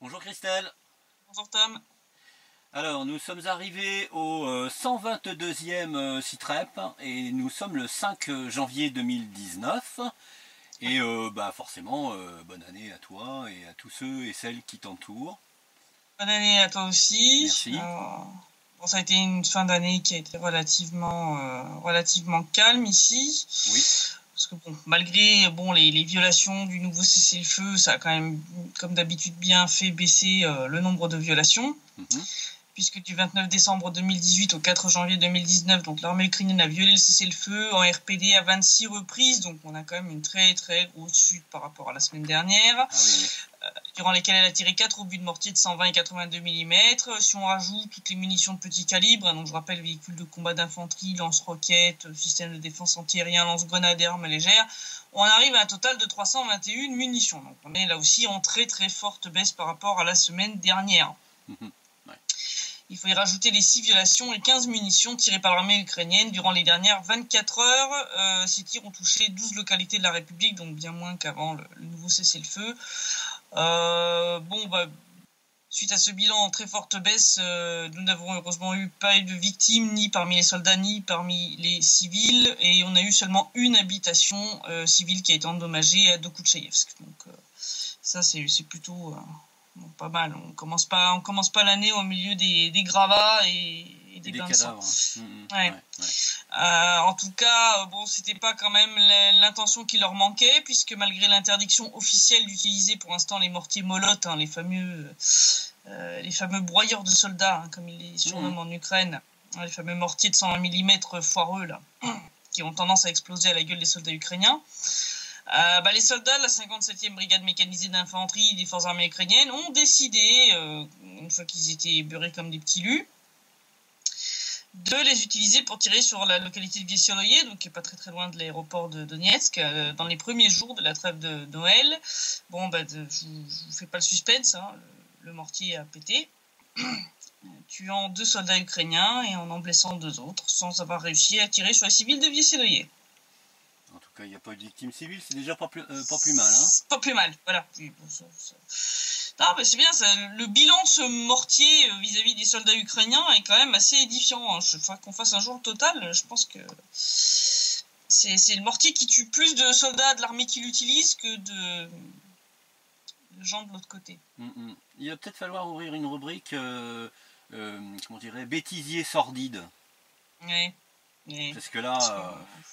Bonjour Christelle. Bonjour Tom. Alors nous sommes arrivés au 122e CITREP et nous sommes le 5 janvier 2019 et forcément bonne année à toi et à tous ceux et celles qui t'entourent. Bonne année à toi aussi. Merci. Bon, ça a été une fin d'année qui a été relativement calme ici. Oui. Parce que bon, malgré les violations du nouveau cessez-le-feu, ça a quand même, comme d'habitude, bien fait baisser le nombre de violations. Puisque du 29 décembre 2018 au 4 janvier 2019, donc l'armée ukrainienne a violé le cessez-le-feu en RPD à 26 reprises, donc on a quand même une très très grosse chute par rapport à la semaine dernière, oui. durant lesquelles elle a tiré 4 obus de mortier de 120 et 82 mm. Si on rajoute toutes les munitions de petit calibre, donc je rappelle véhicules de combat d'infanterie, lance-roquettes, système de défense antiaérien, lance-grenades et armes légères, on arrive à un total de 321 munitions. Donc on est là aussi en très très forte baisse par rapport à la semaine dernière. Il faut y rajouter les 6 violations et 15 munitions tirées par l'armée ukrainienne durant les dernières 24 heures. Ces tirs ont touché 12 localités de la République, donc bien moins qu'avant le nouveau cessez-le-feu. Suite à ce bilan en très forte baisse, nous n'avons heureusement pas eu de victimes ni parmi les soldats ni parmi les civils, et on a eu seulement une habitation civile qui a été endommagée à Dokuchaïevsk. Donc ça c'est plutôt... pas mal. On commence pas l'année au milieu des gravats et des bains de sang. En tout cas, c'était pas quand même l'intention qui leur manquait, puisque malgré l'interdiction officielle d'utiliser pour l'instant les mortiers Molot, les fameux broyeurs de soldats, comme ils les surnomment en Ukraine, les fameux mortiers de 120 mm foireux là, qui ont tendance à exploser à la gueule des soldats ukrainiens. Les soldats de la 57e brigade mécanisée d'infanterie des forces armées ukrainiennes ont décidé, une fois qu'ils étaient beurrés comme des petits lus, de les utiliser pour tirer sur la localité de Viesoloye, donc qui est pas très très loin de l'aéroport de Donetsk, dans les premiers jours de la trêve de Noël. Je vous fais pas le suspense, le mortier a pété, tuant 2 soldats ukrainiens et en blessant 2 autres, sans avoir réussi à tirer sur les civils de Viesoloye. En tout cas, il n'y a pas eu de victime civile, c'est déjà pas plus mal. Pas plus mal, voilà. Non, mais c'est bien, le bilan de ce mortier vis-à-vis des soldats ukrainiens est quand même assez édifiant. Qu'on fasse un jour le total, je pense que c'est le mortier qui tue plus de soldats de l'armée qui l'utilise que de gens de l'autre côté. Il va peut-être falloir ouvrir une rubrique, bêtisier sordide. Oui. Parce que là...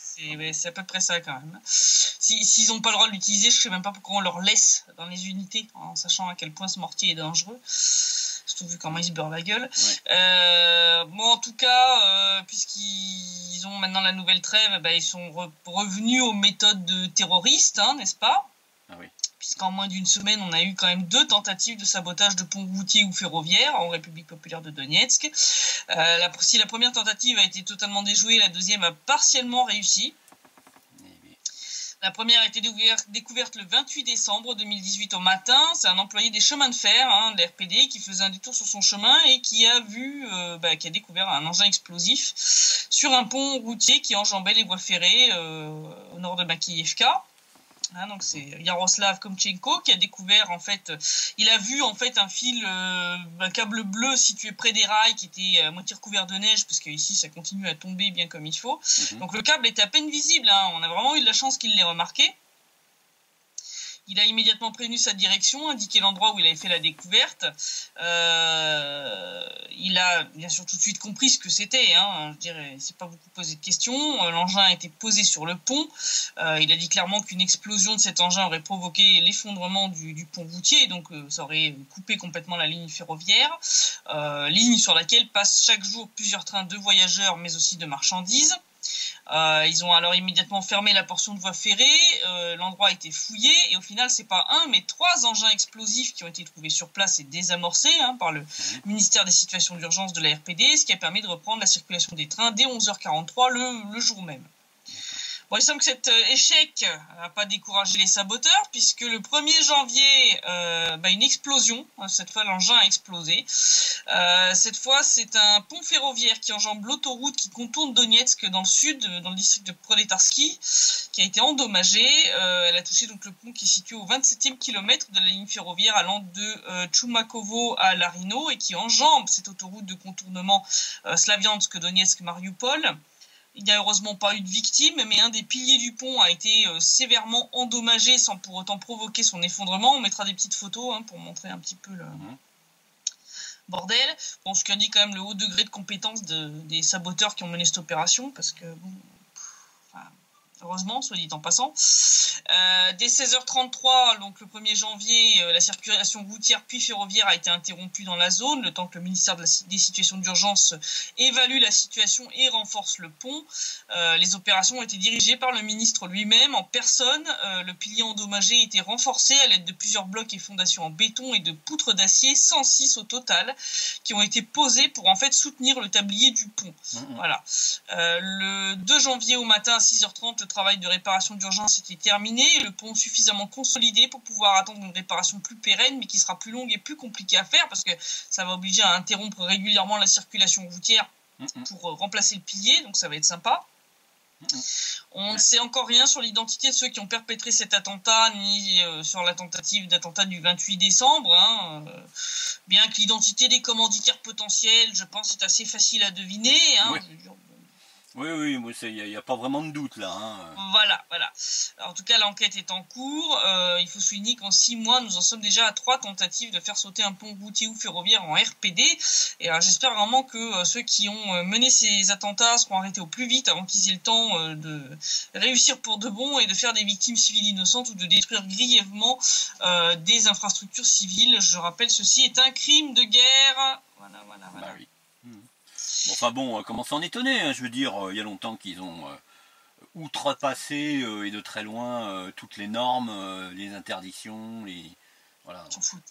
c'est à peu près ça quand même. S'ils n'ont pas le droit de l'utiliser, je ne sais même pas pourquoi on leur laisse dans les unités, en sachant à quel point ce mortier est dangereux. Surtout vu comment ils se beurrent la gueule. Ouais. En tout cas, puisqu'ils ont maintenant la nouvelle trêve, ils sont revenus aux méthodes de terroristes, n'est-ce pas ? Ah oui. Puisqu'en moins d'une semaine, on a eu quand même 2 tentatives de sabotage de ponts routiers ou ferroviaires en République populaire de Donetsk. Si la première tentative a été totalement déjouée, la deuxième a partiellement réussi. La première a été découverte le 28 décembre 2018 au matin. C'est un employé des chemins de fer, de l'RPD, qui faisait un détour sur son chemin et qui a découvert un engin explosif sur un pont routier qui enjambait les voies ferrées au nord de Makeyevka. Donc c'est Yaroslav Komchenko qui a découvert il a vu un fil, un câble bleu situé près des rails qui était à moitié recouvert de neige parce qu'ici ça continue à tomber bien comme il faut. Donc le câble était à peine visible, on a vraiment eu de la chance qu'il l'ait remarqué. Il a immédiatement prévenu sa direction, indiqué l'endroit où il avait fait la découverte. Il a bien sûr tout de suite compris ce que c'était. Je dirais, il s'est pas beaucoup posé de questions. L'engin a été posé sur le pont. Il a dit clairement qu'une explosion de cet engin aurait provoqué l'effondrement du pont routier, donc ça aurait coupé complètement la ligne ferroviaire, ligne sur laquelle passent chaque jour plusieurs trains de voyageurs, mais aussi de marchandises. Ils ont alors immédiatement fermé la portion de voie ferrée, l'endroit a été fouillé et au final c'est pas 1 mais 3 engins explosifs qui ont été trouvés sur place et désamorcés par le ministère des situations d'urgence de la RPD, ce qui a permis de reprendre la circulation des trains dès 11h43 le jour même. Bon, il semble que cet échec n'a pas découragé les saboteurs, puisque le 1er janvier, une explosion, cette fois l'engin a explosé. Cette fois, c'est un pont ferroviaire qui enjambe l'autoroute qui contourne Donetsk dans le sud, dans le district de Proletarski, qui a été endommagée. Elle a touché donc le pont qui est situé au 27e kilomètre de la ligne ferroviaire allant de Tchoumakovo à Larino et qui enjambe cette autoroute de contournement Slaviansk-Donetsk-Mariupol. Il n'y a heureusement pas eu de victimes, mais un des piliers du pont a été sévèrement endommagé sans pour autant provoquer son effondrement. On mettra des petites photos pour montrer un petit peu le bordel. Bon, ce qu'indique quand même le haut degré de compétence des saboteurs qui ont mené cette opération, parce que heureusement, soit dit en passant. Dès 16h33, donc le 1er janvier, la circulation routière puis ferroviaire a été interrompue dans la zone, le temps que le ministère des situations d'urgence évalue la situation et renforce le pont. Les opérations ont été dirigées par le ministre lui-même en personne. Le pilier endommagé a été renforcé à l'aide de plusieurs blocs et fondations en béton et de poutres d'acier, 106 au total, qui ont été posés pour en fait soutenir le tablier du pont. Voilà. Le 2 janvier au matin à 6h30, le travail de réparation d'urgence était terminé et le pont suffisamment consolidé pour pouvoir attendre une réparation plus pérenne, mais qui sera plus longue et plus compliquée à faire parce que ça va obliger à interrompre régulièrement la circulation routière pour remplacer le pilier, donc ça va être sympa. On ne sait encore rien sur l'identité de ceux qui ont perpétré cet attentat, ni sur la tentative d'attentat du 28 décembre. Bien que l'identité des commanditaires potentiels, je pense, est assez facile à deviner. Oui, il n'y a pas vraiment de doute là. Voilà. En tout cas, l'enquête est en cours. Il faut souligner qu'en 6 mois, nous en sommes déjà à 3 tentatives de faire sauter un pont routier ou ferroviaire en RPD. Et j'espère vraiment que ceux qui ont mené ces attentats seront arrêtés au plus vite avant qu'ils aient le temps de réussir pour de bon et de faire des victimes civiles innocentes ou de détruire grièvement des infrastructures civiles. Je rappelle, ceci est un crime de guerre. Voilà. Bah oui. Comment s'en étonner, je veux dire, il y a longtemps qu'ils ont outrepassé et de très loin toutes les normes, les interdictions, voilà. S'en foutent.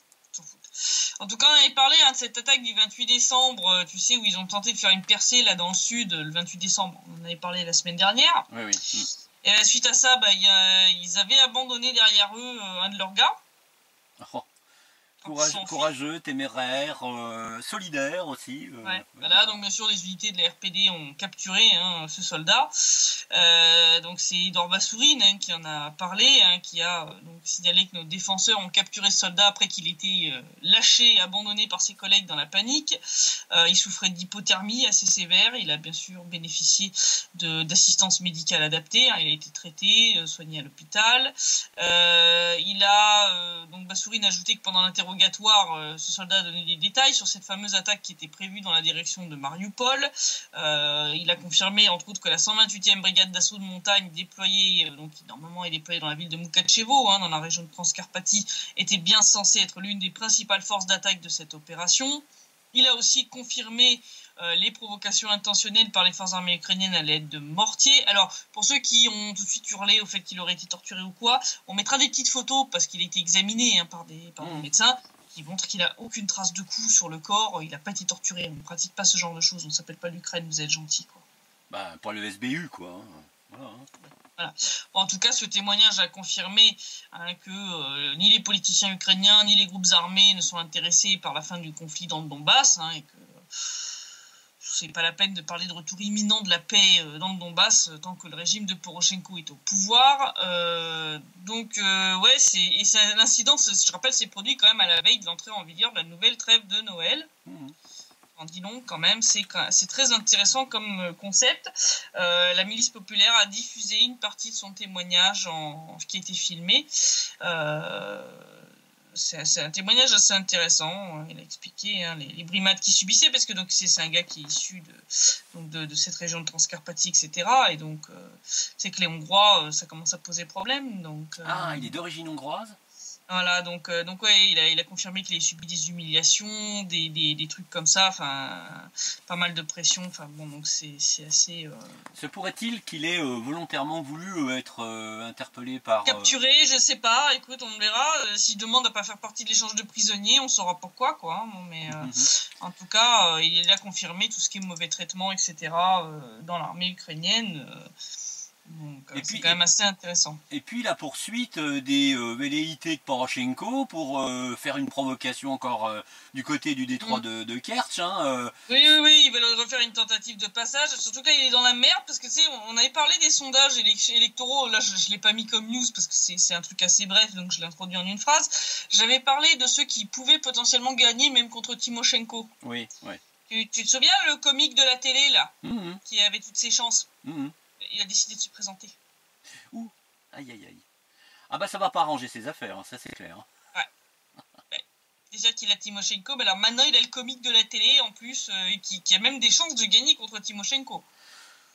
En tout cas, on avait parlé de cette attaque du 28 décembre, tu sais, où ils ont tenté de faire une percée là dans le sud, le 28 décembre, on en avait parlé la semaine dernière. Oui. Et suite à ça, ils avaient abandonné derrière eux un de leurs gars. Oh. Courageux, téméraire, solidaire aussi. Voilà, donc bien sûr les unités de la RPD ont capturé ce soldat. Donc c'est Idor Bassourine qui en a parlé, qui a donc signalé que nos défenseurs ont capturé ce soldat après qu'il était lâché et abandonné par ses collègues dans la panique. Il souffrait d'hypothermie assez sévère. Il a bien sûr bénéficié d'assistance médicale adaptée. Il a été traité, soigné à l'hôpital. Donc Bassourine a ajouté que pendant l'interrogatoire, ce soldat a donné des détails sur cette fameuse attaque qui était prévue dans la direction de Mariupol. Il a confirmé entre autres que la 128e brigade d'assaut de montagne déployée, qui normalement est déployée dans la ville de Mukachevo, dans la région de Transcarpathie, était bien censée être l'une des principales forces d'attaque de cette opération. Il a aussi confirmé les provocations intentionnelles par les forces armées ukrainiennes à l'aide de mortiers. Alors, pour ceux qui ont tout de suite hurlé au fait qu'il aurait été torturé ou quoi, on mettra des petites photos parce qu'il a été examiné par des médecins qui montrent qu'il n'a aucune trace de coup sur le corps. Il n'a pas été torturé. On ne pratique pas ce genre de choses. On ne s'appelle pas l'Ukraine, vous êtes gentils, quoi. Pour le SBU, quoi. Voilà. En tout cas, ce témoignage a confirmé que ni les politiciens ukrainiens ni les groupes armés ne sont intéressés par la fin du conflit dans le Donbass, et que c'est pas la peine de parler de retour imminent de la paix dans le Donbass tant que le régime de Poroshenko est au pouvoir. L'incident, je rappelle, s'est produit quand même à la veille de l'entrée en vigueur de la nouvelle trêve de Noël. En dit long quand même, c'est très intéressant comme concept. La milice populaire a diffusé une partie de son témoignage qui a été filmé. C'est un témoignage assez intéressant. Il a expliqué les brimades qu'il subissait, parce que c'est un gars qui est issu de cette région de Transcarpathie, etc. Et donc, c'est que les Hongrois, ça commence à poser problème. Il est d'origine hongroise ? Voilà, il a confirmé qu'il avait subi des humiliations, des trucs comme ça, pas mal de pression, donc c'est assez... Se pourrait-il qu'il ait volontairement voulu être interpellé par... Capturé, je sais pas, écoute, on verra. S'il demande à pas faire partie de l'échange de prisonniers, on saura pourquoi, quoi. En tout cas, il a confirmé tout ce qui est mauvais traitement, etc. dans l'armée ukrainienne. Donc Et c'est puis, quand même assez intéressant. et puis la poursuite des velléités de Poroshenko pour faire une provocation encore du côté du détroit de Kertch. Hein, Oui, ils veulent refaire une tentative de passage. Surtout que là, il est dans la merde parce que tu sais, on avait parlé des sondages électoraux. Là, je l'ai pas mis comme news parce que c'est un truc assez bref, donc je l'ai introduit en une phrase. J'avais parlé de ceux qui pouvaient potentiellement gagner même contre Timoshenko. Oui, oui. Tu te souviens le comique de la télé là, qui avait toutes ses chances. Il a décidé de se présenter. Ouh, aïe aïe aïe. Ah bah ça va pas arranger ses affaires, hein, ça c'est clair. Ouais. Déjà qu'il a Timoshenko, mais alors maintenant il a le comique de la télé en plus, qui a même des chances de gagner contre Timoshenko.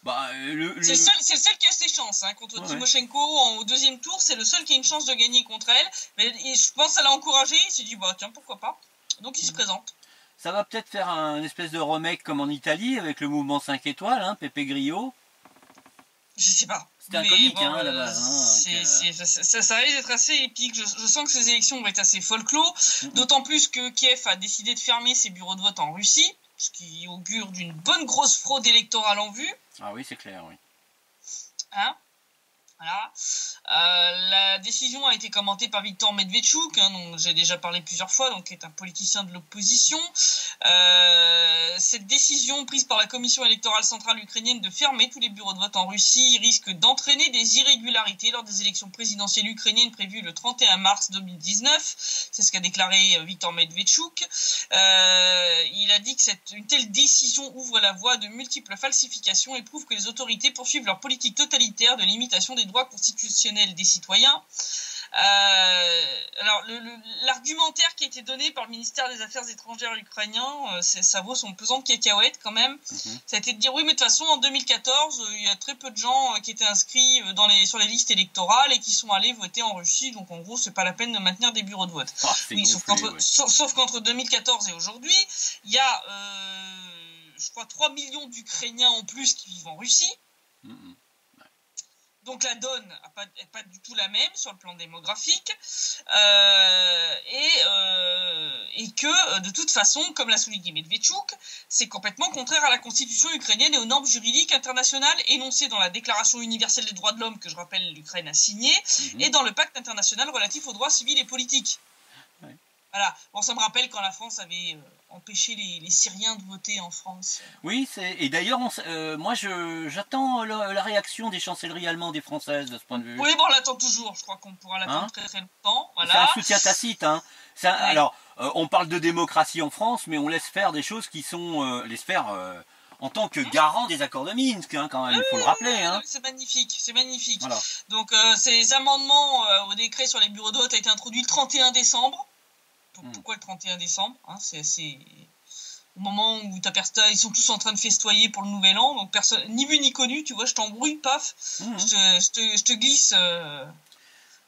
Bah, c'est le seul qui a ses chances hein, contre Timoshenko au deuxième tour, c'est le seul qui a une chance de gagner contre elle. Mais je pense qu'elle l'a encouragé, il s'est dit bah tiens pourquoi pas. Donc il se présente. Ça va peut-être faire un espèce de remake comme en Italie avec le mouvement 5 étoiles, hein, Pepe Grillo. Je sais pas. C'était un comique hein, à la base. Ça risque d'être assez épique. Je sens que ces élections vont être assez folklore. D'autant plus que Kiev a décidé de fermer ses bureaux de vote en Russie, ce qui augure d'une bonne grosse fraude électorale en vue. Ah oui, c'est clair, oui. Hein? Voilà. La décision a été commentée par Viktor Medvedchuk, hein, dont j'ai déjà parlé plusieurs fois, donc qui est un politicien de l'opposition. Cette décision prise par la commission électorale centrale ukrainienne de fermer tous les bureaux de vote en Russie risque d'entraîner des irrégularités lors des élections présidentielles ukrainiennes prévues le 31 mars 2019. C'est ce qu'a déclaré Viktor Medvedchuk. Il a dit que une telle décision ouvre la voie à de multiples falsifications et prouve que les autorités poursuivent leur politique totalitaire de limitation des droits constitutionnels des citoyens. Alors l'argumentaire qui a été donné par le ministère des Affaires étrangères ukrainien, ça vaut son pesant de cacahuètes quand même. Ça a été de dire oui mais de toute façon en 2014 il y a très peu de gens qui étaient inscrits sur les listes électorales et qui sont allés voter en Russie, donc en gros c'est pas la peine de maintenir des bureaux de vote. Oui, sauf qu'entre 2014 et aujourd'hui il y a je crois 3 millions d'Ukrainiens en plus qui vivent en Russie. Donc la donne n'est pas du tout la même sur le plan démographique et que de toute façon, comme l'a souligné Medvedchuk, c'est complètement contraire à la constitution ukrainienne et aux normes juridiques internationales énoncées dans la Déclaration universelle des droits de l'homme que je rappelle l'Ukraine a signée et dans le pacte international relatif aux droits civils et politiques. Voilà. Bon, ça me rappelle quand la France avait empêché les Syriens de voter en France. Oui, et d'ailleurs, moi j'attends la réaction des chancelleries allemandes et françaises de ce point de vue. Oui, bon, on l'attend toujours. Je crois qu'on pourra l'attendre très très longtemps. Voilà. C'est un soutien tacite. Hein. Alors, on parle de démocratie en France, mais on laisse faire des choses qui sont en tant que garant des accords de Minsk, hein, quand même, il faut le rappeler. Hein. C'est magnifique, c'est magnifique. Voilà. Donc, ces amendements au décret sur les bureaux de vote ont été introduits le 31 décembre. Pourquoi le 31 décembre hein, c'est au moment où ils sont tous en train de festoyer pour le nouvel an, donc personne, ni vu ni connu, tu vois, je t'embrouille, paf, je te glisse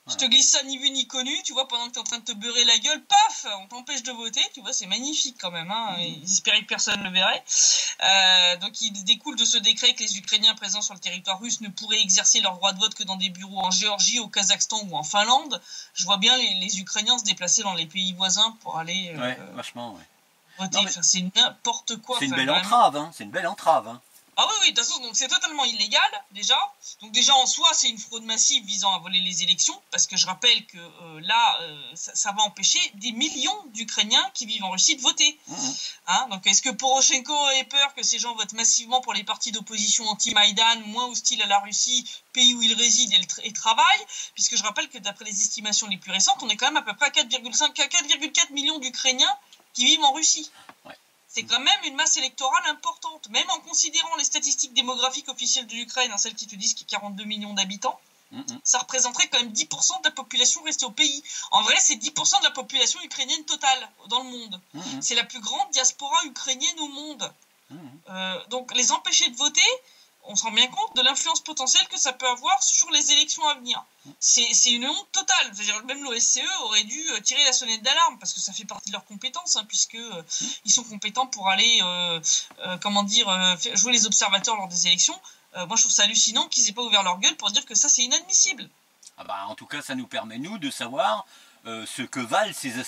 je te glisse ça ni vu ni connu, tu vois, pendant que tu es en train de te beurrer la gueule, paf, on t'empêche de voter, tu vois, c'est magnifique quand même, hein, ils espéraient que personne ne le verrait. Donc il découle de ce décret que les Ukrainiens présents sur le territoire russe ne pourraient exercer leur droit de vote que dans des bureaux en Géorgie, au Kazakhstan ou en Finlande. Je vois bien les Ukrainiens se déplacer dans les pays voisins pour aller vachement, voter, enfin, c'est n'importe quoi. C'est une belle entrave, hein, c'est une belle entrave, hein. Ah oui, de toute façon, donc c'est totalement illégal, déjà. Donc déjà, en soi, c'est une fraude massive visant à voler les élections, parce que je rappelle que ça va empêcher des millions d'Ukrainiens qui vivent en Russie de voter. Hein, donc est-ce que Poroshenko ait peur que ces gens votent massivement pour les partis d'opposition anti-Maïdan, moins hostiles à la Russie, pays où ils résident et travaillent, puisque je rappelle que d'après les estimations les plus récentes, on est quand même à peu près à 4,4 millions d'Ukrainiens qui vivent en Russie. C'est quand même une masse électorale importante, même en considérant les statistiques démographiques officielles de l'Ukraine, hein, celles qui te disent qu'il y a 42 millions d'habitants, ça représenterait quand même 10% de la population restée au pays. En vrai, c'est 10% de la population ukrainienne totale dans le monde. C'est la plus grande diaspora ukrainienne au monde. Donc les empêcher de voter, on se rend bien compte de l'influence potentielle que ça peut avoir sur les élections à venir. C'est une honte totale. C'est-à-dire, même l'OSCE aurait dû tirer la sonnette d'alarme, parce que ça fait partie de leurs compétences, hein, puisque ils sont compétents pour aller jouer les observateurs lors des élections. Moi, je trouve ça hallucinant qu'ils n'aient pas ouvert leur gueule pour dire que ça, c'est inadmissible. Ah bah, en tout cas, ça nous permet, nous, de savoir ce que valent ces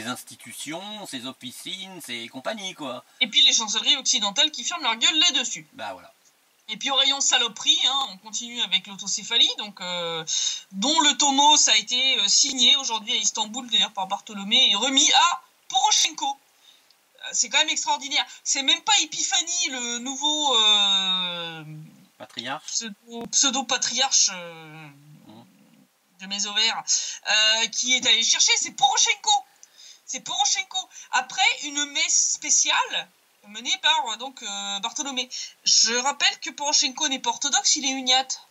institutions, ces officines, ces compagnies, quoi. Et puis les chancelleries occidentales qui ferment leur gueule là-dessus. Bah voilà. Et puis au rayon saloperie, hein, on continue avec l'autocéphalie, donc dont le tomos a été signé aujourd'hui à Istanbul, d'ailleurs par Bartholomé, et remis à Poroshenko. C'est quand même extraordinaire. C'est même pas Epiphanie, le nouveau patriarche, pseudo-patriarche de Mésovaire, qui est allé le chercher, c'est Poroshenko. C'est Poroshenko. Après une messe spéciale menée par Bartholomé. Je rappelle que Poroshenko n'est pas orthodoxe, il est uniate.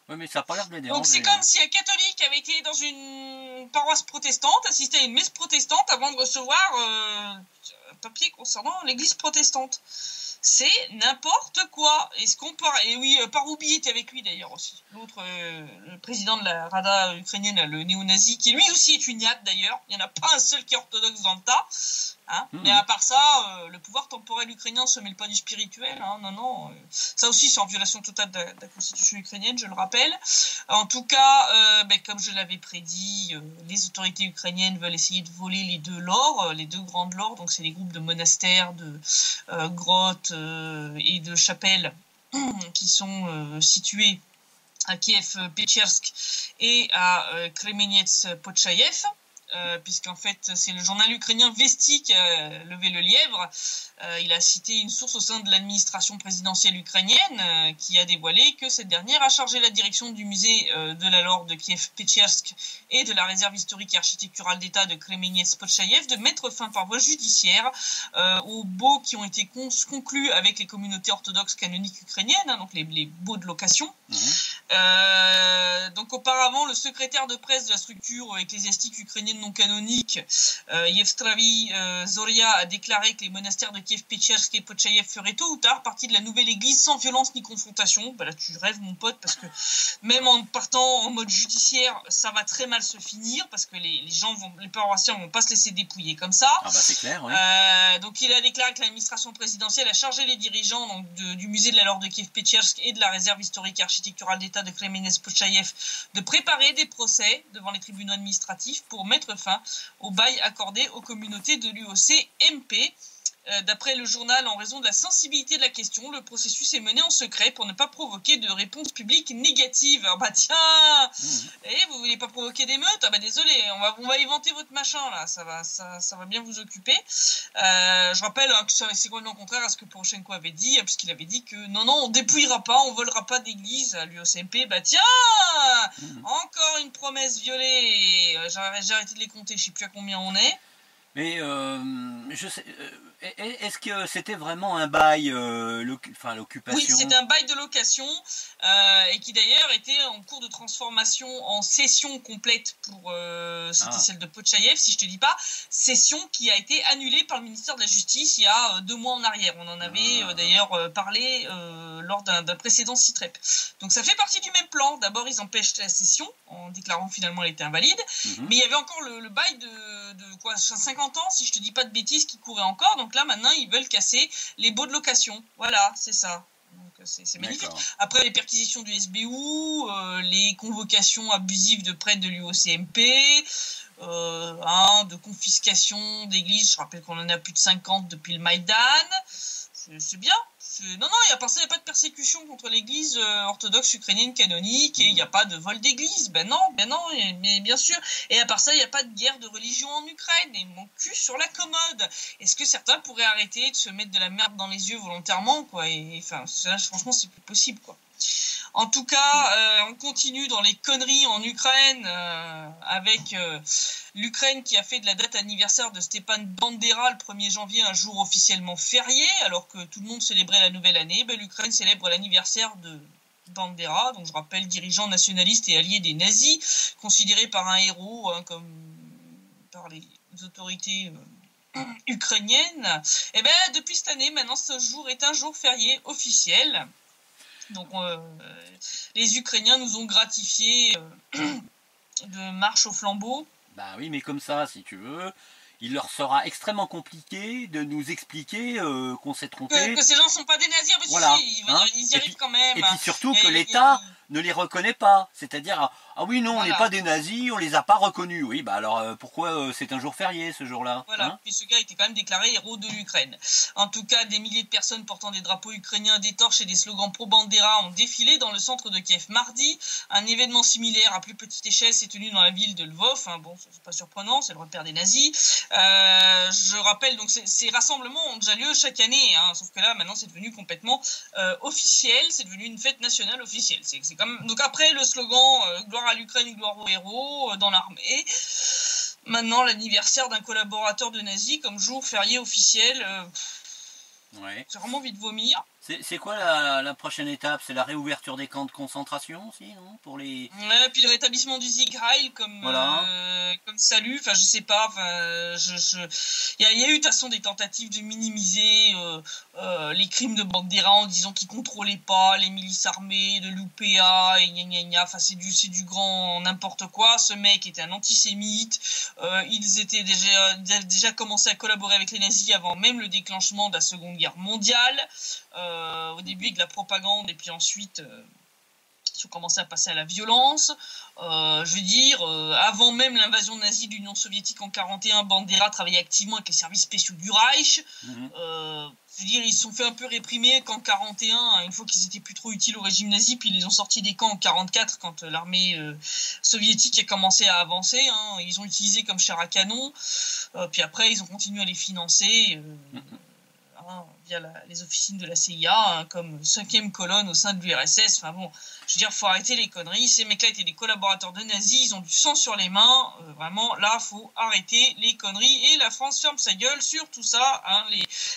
Oui, mais ça n'a pas l'air de les déranger. Donc c'est comme si un catholique avait été dans une paroisse protestante, assisté à une messe protestante avant de recevoir un papier concernant l'église protestante. C'est n'importe quoi. Est-ce qu'on peut... Et oui, Paroubi était avec lui d'ailleurs aussi. L'autre, le président de la Rada ukrainienne, le néo-nazi, qui lui aussi est uniate d'ailleurs. Il n'y en a pas un seul qui est orthodoxe dans le tas. Hein. Mais à part ça, le pouvoir temporel ukrainien ne se mêle pas du spirituel. Hein. Non. Ça aussi, c'est en violation totale de la constitution ukrainienne, je le rappelle. En tout cas, comme je l'avais prédit, les autorités ukrainiennes veulent essayer de voler les deux lores, les deux grandes lores. Donc, c'est les groupes de monastères, de grottes et de chapelles qui sont situés à Kiev-Pechersk et à Kremenets-Potchaïev. Puisqu'en fait, c'est le journal ukrainien Vesti qui a levé le lièvre. Il a cité une source au sein de l'administration présidentielle ukrainienne qui a dévoilé que cette dernière a chargé la direction du musée de la lore de Kiev-Pechersk et de la réserve historique et architecturale d'État de Kremenets-Potchaïev de mettre fin par voie judiciaire aux baux qui ont été conclus avec les communautés orthodoxes canoniques ukrainiennes, hein, donc les baux de location. Donc auparavant, le secrétaire de presse de la structure ecclésiastique ukrainienne non canonique, Yevstravi Zoria, a déclaré que les monastères de Kiev-Pechersk et Potchaïev feraient tôt ou tard partie de la nouvelle église sans violence ni confrontation. Bah là, tu rêves, mon pote, parce que même en partant en mode judiciaire, ça va très mal se finir, parce que les paroissiens vont pas se laisser dépouiller comme ça. Ah bah c'est clair, oui. Donc il a déclaré que l'administration présidentielle a chargé les dirigeants du musée de la lore de Kiev-Pechersk et de la réserve historique et architecturale d'État de Kremenets-Potchaïev de préparer des procès devant les tribunaux administratifs pour mettre fin au bail accordé aux communautés de l'UOC-MP. D'après le journal, en raison de la sensibilité de la question, le processus est mené en secret pour ne pas provoquer de réponse publique négative. Alors bah tiens, vous voulez pas provoquer d'émeutes? Ah bah désolé, on va éventer votre machin là, ça va bien vous occuper. Je rappelle que c'est complètement contraire à ce que Poroshenko avait dit, puisqu'il avait dit que non, on dépouillera pas, on volera pas d'église à l'UOC-MP. Bah tiens, encore une promesse violée. J'ai arrêté de les compter, je sais plus à combien on est. Mais je sais, est-ce que c'était vraiment un bail, l'occupation? Oui, c'était un bail de location et qui d'ailleurs était en cours de transformation en cession complète pour c'était celle de Potchaïev, si je te dis pas, cession qui a été annulée par le ministère de la Justice il y a 2 mois en arrière. On en avait d'ailleurs parlé lors d'un précédent CITREP. Donc ça fait partie du même plan. D'abord ils empêchent la cession en déclarant que finalement elle était invalide, mais il y avait encore le bail de quoi, 50 ans, si je te dis pas de bêtises, qui courait encore. Donc là maintenant ils veulent casser les baux de location. Voilà, c'est ça. Donc c'est magnifique. Après les perquisitions du SBU, les convocations abusives de prêtres de l'UOC-MP, de confiscation d'églises, je rappelle qu'on en a plus de 50 depuis le Maïdan. C'est bien. Non, il n'y a pas de persécution contre l'église orthodoxe ukrainienne canonique et il n'y a pas de vol d'église. Ben non, mais bien sûr. Et à part ça, il n'y a pas de guerre de religion en Ukraine. Et mon cul sur la commode. Est-ce que certains pourraient arrêter de se mettre de la merde dans les yeux volontairement, quoi? Franchement, c'est plus possible, quoi. En tout cas, on continue dans les conneries en Ukraine avec l'Ukraine qui a fait de la date anniversaire de Stepan Bandera le 1er janvier un jour officiellement férié, alors que tout le monde célébrait la nouvelle année. L'Ukraine célèbre l'anniversaire de Bandera, donc je rappelle, dirigeant nationaliste et allié des nazis, considéré par un héros comme par les autorités ukrainiennes. Et depuis cette année, maintenant, ce jour est un jour férié officiel. Donc les Ukrainiens nous ont gratifié de marche au flambeau. Bah oui, mais comme ça, si tu veux, il leur sera extrêmement compliqué de nous expliquer qu'on s'est trompé. Que ces gens ne sont pas des nazis, mais voilà. ils y arrivent quand même. Et puis surtout que l'État ne les reconnaît pas. C'est-à-dire, ah oui, non, on n'est Voilà. pas des nazis, on les a pas reconnus. Oui, bah alors pourquoi c'est un jour férié ce jour-là, Voilà, hein? puis ce gars était quand même déclaré héros de l'Ukraine. En tout cas, des milliers de personnes portant des drapeaux ukrainiens, des torches et des slogans pro-Bandera ont défilé dans le centre de Kiev mardi. Un événement similaire à plus petite échelle s'est tenu dans la ville de Lvov. Hein, bon, c'est pas surprenant, c'est le repère des nazis. Je rappelle, donc ces rassemblements ont déjà lieu chaque année, hein, sauf que là, maintenant, c'est devenu complètement officiel, c'est devenu une fête nationale officielle. C'est quand même... Donc après le slogan gloire à l'Ukraine, gloire aux héros dans l'armée. Maintenant, l'anniversaire d'un collaborateur de nazi comme jour férié officiel, Ouais. j'ai vraiment envie de vomir. C'est quoi la prochaine étape? C'est la réouverture des camps de concentration aussi, non? Pour les... Ouais, puis le rétablissement du Sieg Heil comme, Voilà. comme salut, enfin je sais pas, enfin il y a eu de toute façon des tentatives de minimiser les crimes de Bandera en disant qu'ils contrôlaient pas les milices armées de l'UPA et gna gna gna, enfin c'est du grand n'importe quoi. Ce mec était un antisémite, ils étaient déjà commencé à collaborer avec les nazis avant même le déclenchement de la Seconde Guerre mondiale. Au début avec de la propagande et puis ensuite ils ont commencé à passer à la violence. Je veux dire, avant même l'invasion nazie de l'Union soviétique en 1941, Bandera travaillait activement avec les services spéciaux du Reich. Je veux dire, ils se sont fait un peu réprimer qu'en 1941, une fois qu'ils étaient plus trop utiles au régime nazi, puis ils les ont sortis des camps en 1944 quand l'armée soviétique a commencé à avancer. Hein. Ils ont utilisé comme chair à canon. Puis après, ils ont continué à les financer. Via les officines de la CIA, hein, comme 5e colonne au sein de l'URSS. Enfin bon, je veux dire, faut arrêter les conneries. Ces mecs-là étaient des collaborateurs de nazis, ils ont du sang sur les mains. Vraiment, là, faut arrêter les conneries. Et la France ferme sa gueule sur tout ça. Hein,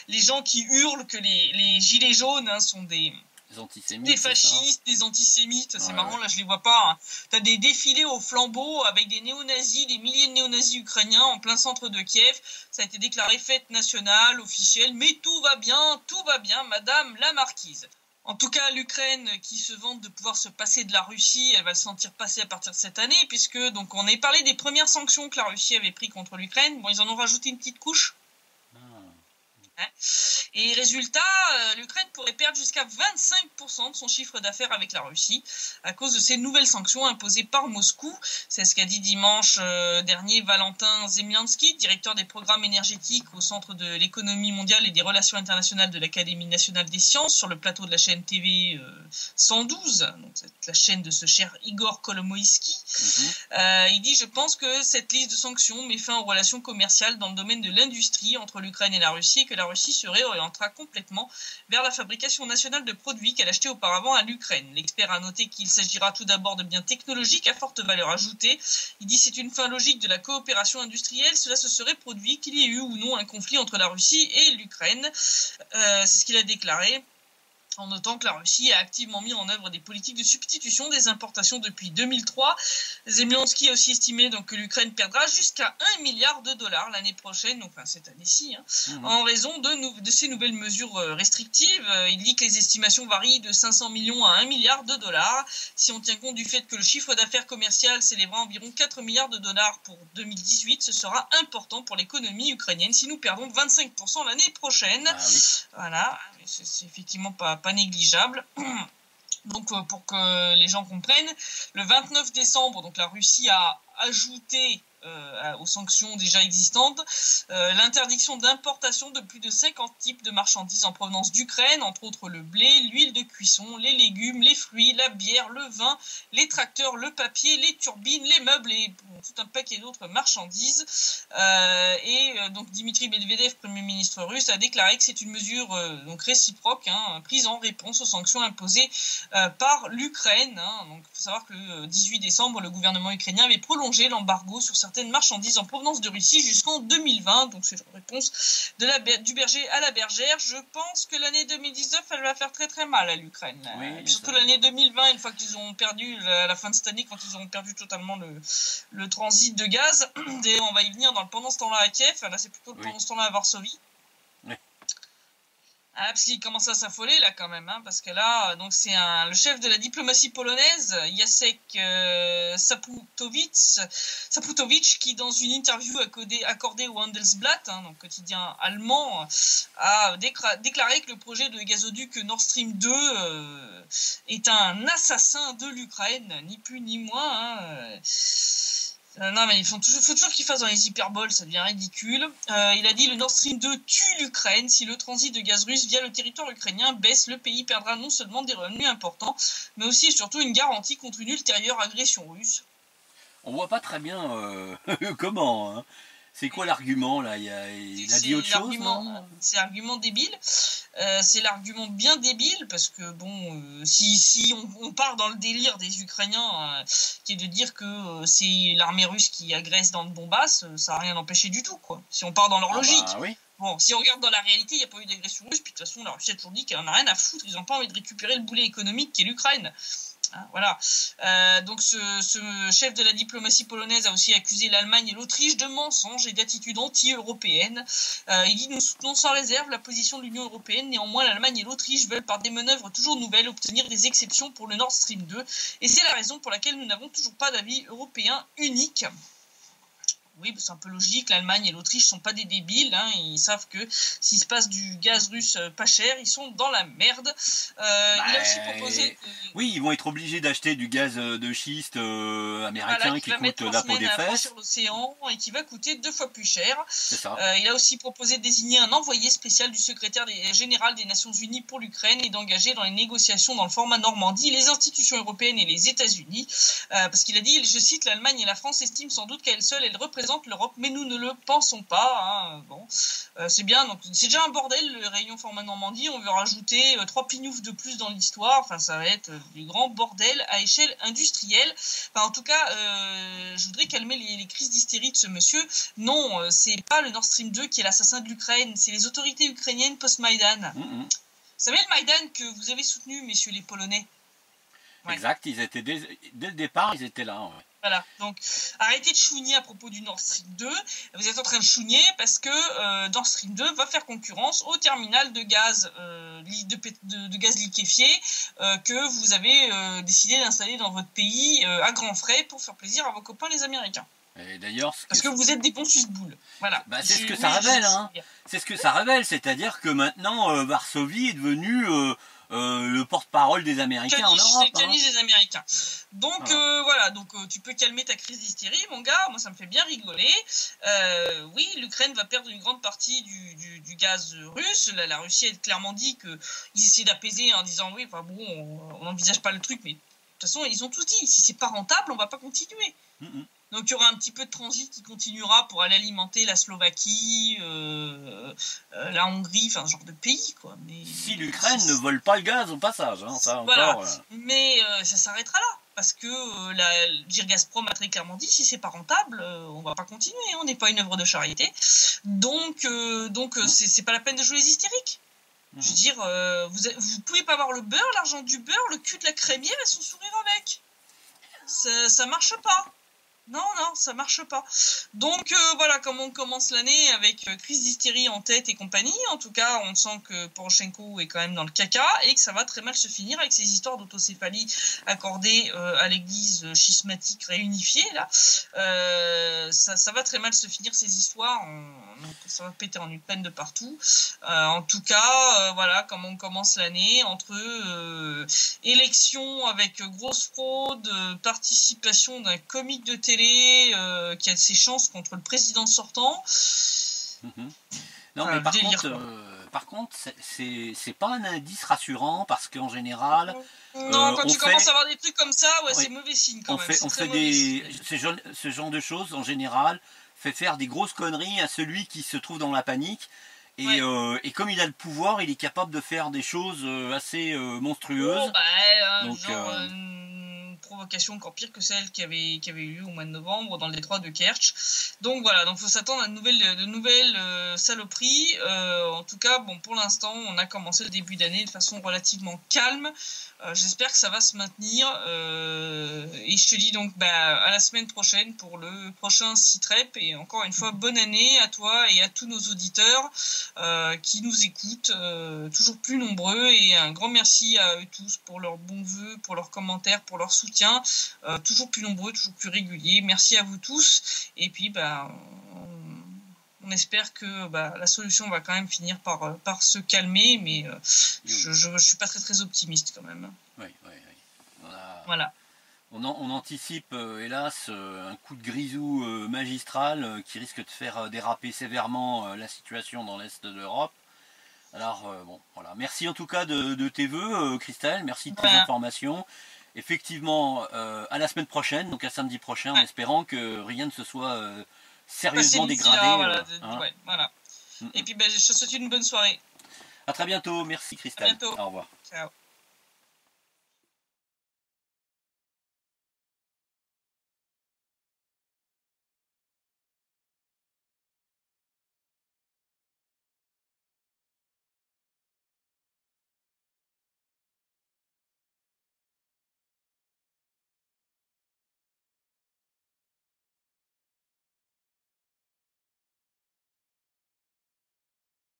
les gens qui hurlent que les gilets jaunes hein, sont des fascistes, des antisémites, c'est marrant, là je les vois pas. Hein. T'as des défilés au flambeau avec des néo-nazis, des milliers de néo-nazis ukrainiens en plein centre de Kiev. Ça a été déclaré fête nationale, officielle, mais tout va bien, madame la marquise. En tout cas, l'Ukraine qui se vante de pouvoir se passer de la Russie, elle va se sentir passer à partir de cette année, puisque donc on a parlé des premières sanctions que la Russie avait prises contre l'Ukraine. Bon, ils en ont rajouté une petite couche. Et résultat, l'Ukraine pourrait perdre jusqu'à 25% de son chiffre d'affaires avec la Russie à cause de ces nouvelles sanctions imposées par Moscou. C'est ce qu'a dit dimanche dernier Valentin Zemliansky, directeur des programmes énergétiques au Centre de l'économie mondiale et des relations internationales de l'Académie nationale des sciences sur le plateau de la chaîne TV 112, donc c'est la chaîne de ce cher Igor Kolomoïski. Il dit « Je pense que cette liste de sanctions met fin aux relations commerciales dans le domaine de l'industrie entre l'Ukraine et la Russie et que la Russie se réorientera complètement vers la fabrication nationale de produits qu'elle achetait auparavant à l'Ukraine. L'expert a noté qu'il s'agira tout d'abord de biens technologiques à forte valeur ajoutée. Il dit c'est une fin logique de la coopération industrielle. Cela se serait produit qu'il y ait eu ou non un conflit entre la Russie et l'Ukraine. C'est ce qu'il a déclaré. En notant que la Russie a activement mis en œuvre des politiques de substitution des importations depuis 2003. Zemliansky a aussi estimé donc, que l'Ukraine perdra jusqu'à 1 milliard de dollars l'année prochaine, donc enfin, cette année-ci, hein, en raison de ces nouvelles mesures restrictives. Il dit que les estimations varient de 500 millions à 1 milliard de dollars. Si on tient compte du fait que le chiffre d'affaires commercial s'élèvera à environ 4 milliards de dollars pour 2018, ce sera important pour l'économie ukrainienne si nous perdons 25% l'année prochaine. Voilà, c'est effectivement pas négligeable. Donc pour que les gens comprennent, le 29 décembre, donc la Russie a ajouté aux sanctions déjà existantes l'interdiction d'importation de plus de 50 types de marchandises en provenance d'Ukraine, entre autres le blé, l'huile de cuisson, les légumes, les fruits, la bière, le vin, les tracteurs, le papier, les turbines, les meubles et tout un paquet d'autres marchandises. Donc Dimitri Medvedev, Premier ministre russe, a déclaré que c'est une mesure donc réciproque, hein, prise en réponse aux sanctions imposées par l'Ukraine. Hein. Donc il faut savoir que le 18 décembre, le gouvernement ukrainien avait prolongé l'embargo sur certaines marchandises en provenance de Russie jusqu'en 2020. Donc c'est la réponse du berger à la bergère. Je pense que l'année 2019, elle va faire très très mal à l'Ukraine. Oui, surtout l'année 2020, une fois qu'ils ont perdu, à la fin de cette année, quand ils auront perdu totalement le transit de gaz. Et on va y venir pendant ce temps-là à Kiev. Là, c'est plutôt pendant ce temps-là à Varsovie. Ah, parce qu'il commence à s'affoler là quand même, hein, parce que là, donc c'est le chef de la diplomatie polonaise, Jacek Saputowicz, qui dans une interview accordée au Handelsblatt, hein, donc quotidien allemand, a déclaré que le projet de gazoduc Nord Stream 2 est un assassin de l'Ukraine, ni plus ni moins. Hein. Non, mais faut toujours qu'ils fassent dans les hyperboles, ça devient ridicule. Il a dit: le Nord Stream 2 tue l'Ukraine. Si le transit de gaz russe via le territoire ukrainien baisse, le pays perdra non seulement des revenus importants, mais aussi et surtout une garantie contre une ultérieure agression russe. On voit pas très bien comment. Hein. C'est quoi l'argument là? Il a dit autre chose, non? C'est l'argument débile. C'est l'argument bien débile parce que bon, si on part dans le délire des Ukrainiens, qui est de dire que c'est l'armée russe qui agresse dans le Donbass, ça n'a rien empêché du tout, quoi. Si on part dans leur logique. Bah, oui. Bon, si on regarde dans la réalité, il n'y a pas eu d'agression russe, puis de toute façon, la Russie a toujours dit qu'elle n'en a rien à foutre. Ils n'ont pas envie de récupérer le boulet économique qu'est l'Ukraine. Hein, voilà. Donc ce chef de la diplomatie polonaise a aussi accusé l'Allemagne et l'Autriche de mensonges et d'attitudes anti-européennes. Il dit: nous soutenons sans réserve la position de l'Union européenne. Néanmoins, l'Allemagne et l'Autriche veulent par des manœuvres toujours nouvelles obtenir des exceptions pour le Nord Stream 2. Et c'est la raison pour laquelle nous n'avons toujours pas d'avis européen unique. Oui, c'est un peu logique, l'Allemagne et l'Autriche sont pas des débiles, hein, ils savent que s'il se passe du gaz russe pas cher, ils sont dans la merde. Il a aussi proposé... Oui, ils vont être obligés d'acheter du gaz de schiste américain qui coûte la peau des fesses. Sur l'océan et qui va coûter 2 fois plus cher. C'est ça. Il a aussi proposé de désigner un envoyé spécial du secrétaire général des Nations Unies pour l'Ukraine et d'engager dans les négociations dans le format Normandie les institutions européennes et les États-Unis. Parce qu'il a dit, je cite: l'Allemagne et la France estiment sans doute qu'à elles seules, elles représentent l'Europe, mais nous ne le pensons pas. Hein. Bon, c'est bien. Donc c'est déjà un bordel le réunion format Normandie. On veut rajouter 3 pignoufs de plus dans l'histoire. Enfin, ça va être du grand bordel à échelle industrielle. Enfin, en tout cas, je voudrais calmer les crises d'hystérie de ce monsieur. Non, c'est pas le Nord Stream 2 qui est l'assassin de l'Ukraine. C'est les autorités ukrainiennes post-Maïdan. Vous savez le Maïdan que vous avez soutenu, messieurs les Polonais? Ouais. Exact. Ils étaient dès le départ, ils étaient là. Ouais. Voilà, donc arrêtez de chouigner à propos du Nord Stream 2. Vous êtes en train de chouigner parce que Nord Stream 2 va faire concurrence au terminal de gaz, de gaz liquéfié que vous avez décidé d'installer dans votre pays à grands frais pour faire plaisir à vos copains les Américains. Et d'ailleurs, parce que vous êtes des bons suce-boules. Voilà. Bah, c'est ce que ça révèle. Hein. C'est ce que ça révèle, c'est-à-dire que maintenant Varsovie est devenue le porte-parole des Américains en Europe. C'est le caniche des Américains. Donc voilà, donc tu peux calmer ta crise d'hystérie, mon gars. Moi, ça me fait bien rigoler. Oui, l'Ukraine va perdre une grande partie du gaz russe. La Russie a clairement dit qu'ils essaient d'apaiser en disant oui, enfin bon, on n'envisage pas le truc, mais de toute façon, ils ont tous dit, si c'est pas rentable, on va pas continuer. Donc il y aura un petit peu de transit qui continuera pour aller alimenter la Slovaquie, la Hongrie, enfin ce genre de pays, quoi. Mais si l'Ukraine ne vole pas le gaz au passage, hein, ça voilà. Encore. Mais ça s'arrêtera là, parce que Gazprom a très clairement dit, si c'est pas rentable, on va pas continuer, on n'est pas une œuvre de charité. Donc c'est pas la peine de jouer les hystériques. Je veux dire, vous pouvez pas avoir le beurre, l'argent du beurre, le cul de la crémière et son sourire avec. Ça marche pas. Non, ça marche pas. Donc voilà comment on commence l'année avec crise d'hystérie en tête et compagnie. En tout cas, on sent que Poroshenko est quand même dans le caca et que ça va très mal se finir avec ces histoires d'autocéphalie accordées à l'église schismatique réunifiée. Là, ça va très mal se finir ces histoires. Donc ça va péter en une peine de partout. En tout cas, voilà comment on commence l'année entre élections avec grosse fraude, participation d'un comique de télé qui a ses chances contre le président sortant. Non, mais par contre, c'est pas un indice rassurant parce qu'en général. Non, quand tu commences à avoir des trucs comme ça, ouais, c'est mauvais signe quand même. On fait ce genre de choses en général fait faire des grosses conneries à celui qui se trouve dans la panique. Et, et comme il a le pouvoir, il est capable de faire des choses assez monstrueuses. Donc, provocation encore pire que celle qui avait eu lieu au mois de novembre dans le détroit de Kerch. Donc voilà, donc faut s'attendre à de nouvelles saloperies. En tout cas, bon, pour l'instant, on a commencé le début d'année de façon relativement calme. J'espère que ça va se maintenir. Et je te dis donc à la semaine prochaine pour le prochain Citrep. Et encore une fois, bonne année à toi et à tous nos auditeurs qui nous écoutent, toujours plus nombreux. Et un grand merci à eux tous pour leurs bons vœux, pour leurs commentaires, pour leur soutien. Toujours plus nombreux, toujours plus réguliers. Merci à vous tous. Et puis, on espère que la solution va quand même finir par se calmer, mais je suis pas très très optimiste quand même. Oui. Voilà. On anticipe, hélas, un coup de grisou magistral qui risque de faire déraper sévèrement la situation dans l'Est de l'Europe. Alors, bon, voilà. Merci en tout cas de tes vœux, Christelle. Merci de tes informations. Effectivement, à la semaine prochaine, donc à samedi prochain, en espérant que rien ne se soit sérieusement dégradé. Voilà. Et puis, je te souhaite une bonne soirée. À très bientôt. Merci, Christelle. À bientôt. Au revoir. Ciao.